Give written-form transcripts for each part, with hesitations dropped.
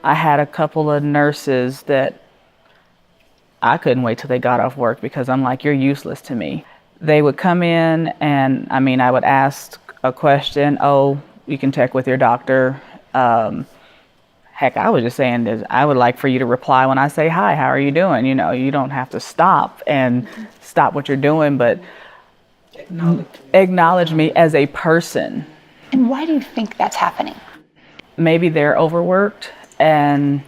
I had a couple of nurses that I couldn't wait till they got off work because I'm like, you're useless to me. They would come in and I would ask a question. Oh, you can check with your doctor. Heck, I was just saying this. I would like for you to reply when I say hi. How are you doing? You know, you don't have to stop what you're doing, but acknowledge me as a person. And why do you think that's happening? Maybe they're overworked, and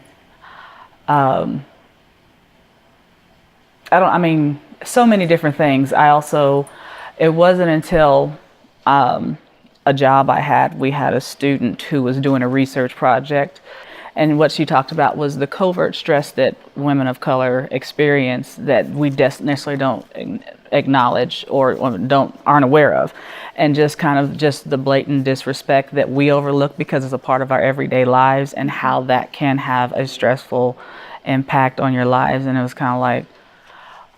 so many different things. It wasn't until a job I had, we had a student who was doing a research project, and what she talked about was the covert stress that women of color experience that we necessarily don't acknowledge or aren't aware of, and just the blatant disrespect that we overlook because it's a part of our everyday lives, and how that can have a stressful impact on your lives. And it was kind of like,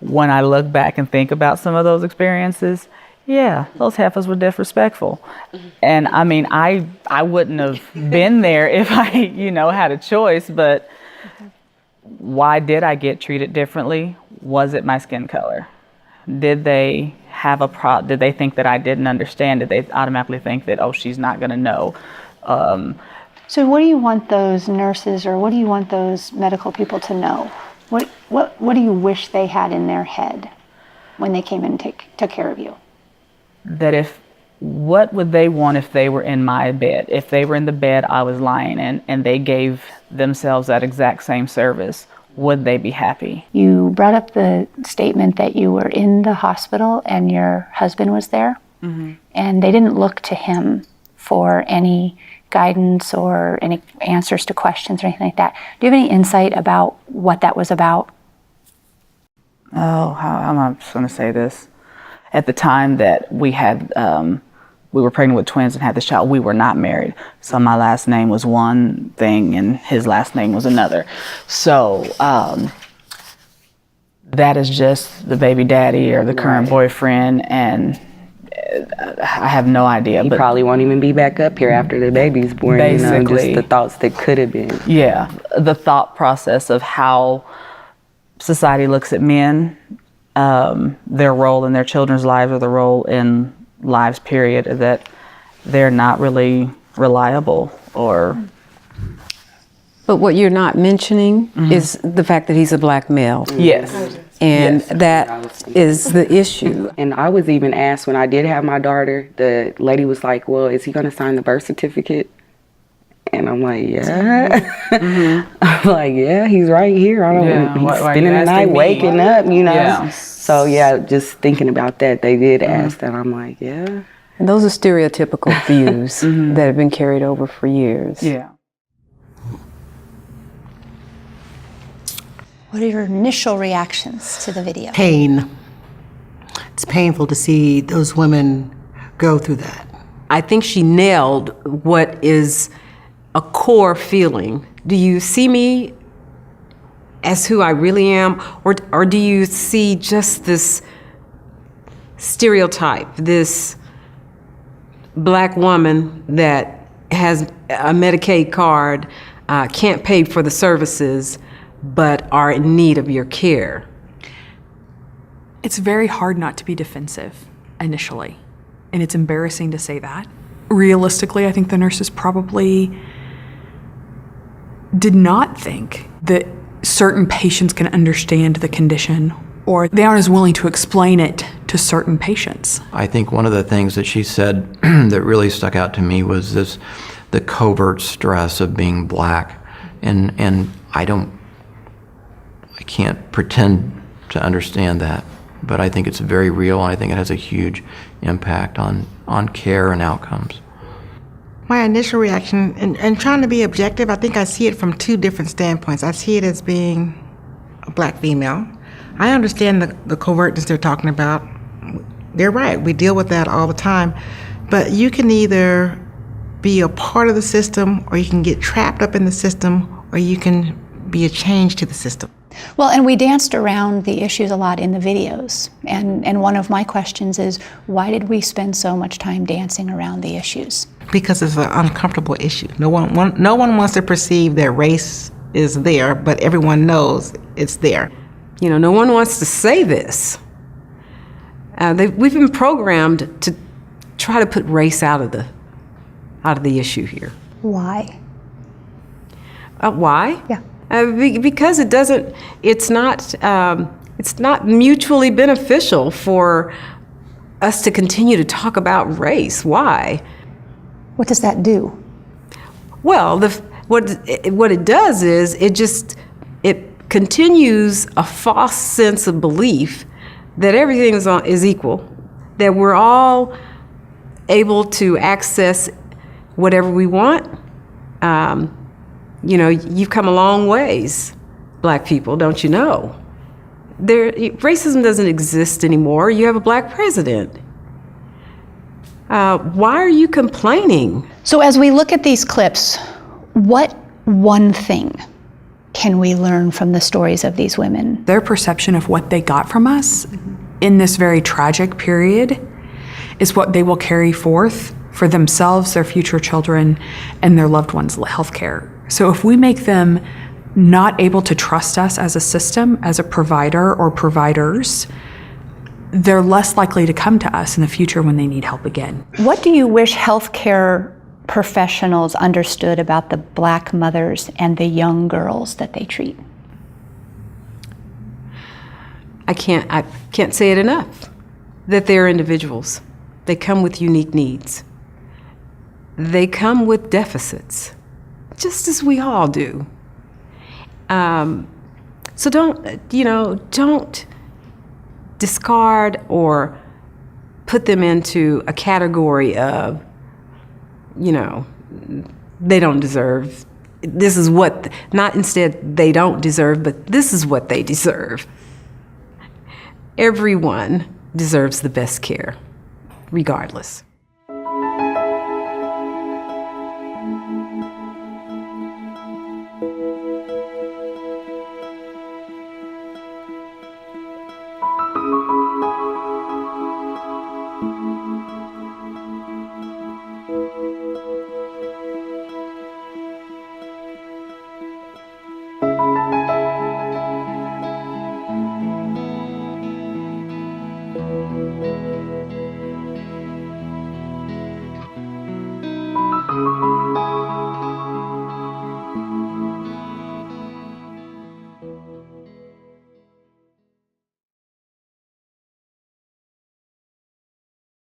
when I look back and think about some of those experiences, yeah, those heifers were disrespectful. And I wouldn't have been there if I, had a choice, but why did I get treated differently? Was it my skin color? Did they have did they think that I didn't understand? Did they automatically think that, oh, she's not gonna know? So what do you want those nurses, or what do you want those medical people to know? What do you wish they had in their head when they came in and took care of you? What would they want if they were in my bed? If they were in the bed I was lying in and they gave themselves that exact same service, would they be happy? You brought up the statement that you were in the hospital and your husband was there, and they didn't look to him for any guidance or any answers to questions or anything like that. Do you have any insight about what that was about? Oh, how am I going to say this? At the time that we were pregnant with twins and had this child, we were not married. So my last name was one thing and his last name was another. So that is just the baby daddy or the current boyfriend, and I have no idea. He probably won't even be back up here after the baby's born. Basically, just the thoughts that could have been. Yeah, the thought process of how society looks at men, their role in their children's lives, or the role in lives, period, that they're not really reliable or... But what you're not mentioning is the fact that he's a black male. Yes. And that is the issue. And I was even asked when I did have my daughter, the lady was like, well, is he going to sign the birth certificate? And I'm like, yeah. I'm like, yeah, he's right here. He's spending the night waking up, Yeah. So yeah, just thinking about that, they did ask that. I'm like, yeah. And those are stereotypical views that have been carried over for years. Yeah. What are your initial reactions to the video? Pain. It's painful to see those women go through that. I think she nailed what is a core feeling. Do you see me as who I really am, or do you see just this stereotype, this black woman that has a Medicaid card, can't pay for the services, but are in need of your care? It's very hard not to be defensive initially, and it's embarrassing to say that. Realistically, I think the nurses probably did not think that certain patients can understand the condition, or they aren't as willing to explain it to certain patients. I think one of the things that she said that really stuck out to me was the covert stress of being black, and I can't pretend to understand that, but I think it's very real, and I think it has a huge impact on care and outcomes. My initial reaction, and trying to be objective, I think I see it from two different standpoints. I see it as being a black female. I understand the covertness they're talking about. They're right, we deal with that all the time. But you can either be a part of the system, or you can get trapped up in the system, or you can be a change to the system. Well, and we danced around the issues a lot in the videos. And one of my questions is, why did we spend so much time dancing around the issues? Because it's an uncomfortable issue. No one wants to perceive that race is there, but everyone knows it's there. You know, no one wants to say this. We've been programmed to try to put race out of the issue here. Why? Why? Yeah. Because it's not mutually beneficial for us to continue to talk about race. Why? What does that do? Well, what it does is it continues a false sense of belief that everything is equal, that we're all able to access whatever we want. You know, you've come a long ways, Black people, don't you know? Racism doesn't exist anymore. You have a Black president. Why are you complaining? So as we look at these clips, what one thing can we learn from the stories of these women? Their perception of what they got from us in this very tragic period is what they will carry forth for themselves, their future children, and their loved ones' health care. So if we make them not able to trust us as a system, as a provider or providers, they're less likely to come to us in the future when they need help again. What do you wish healthcare professionals understood about the Black mothers and the young girls that they treat? I can't say it enough, that they're individuals. They come with unique needs. They come with deficits, just as we all do. So don't discard or put them into a category of, they don't deserve. This is what, not instead they don't deserve, but this is what they deserve. Everyone deserves the best care, regardless.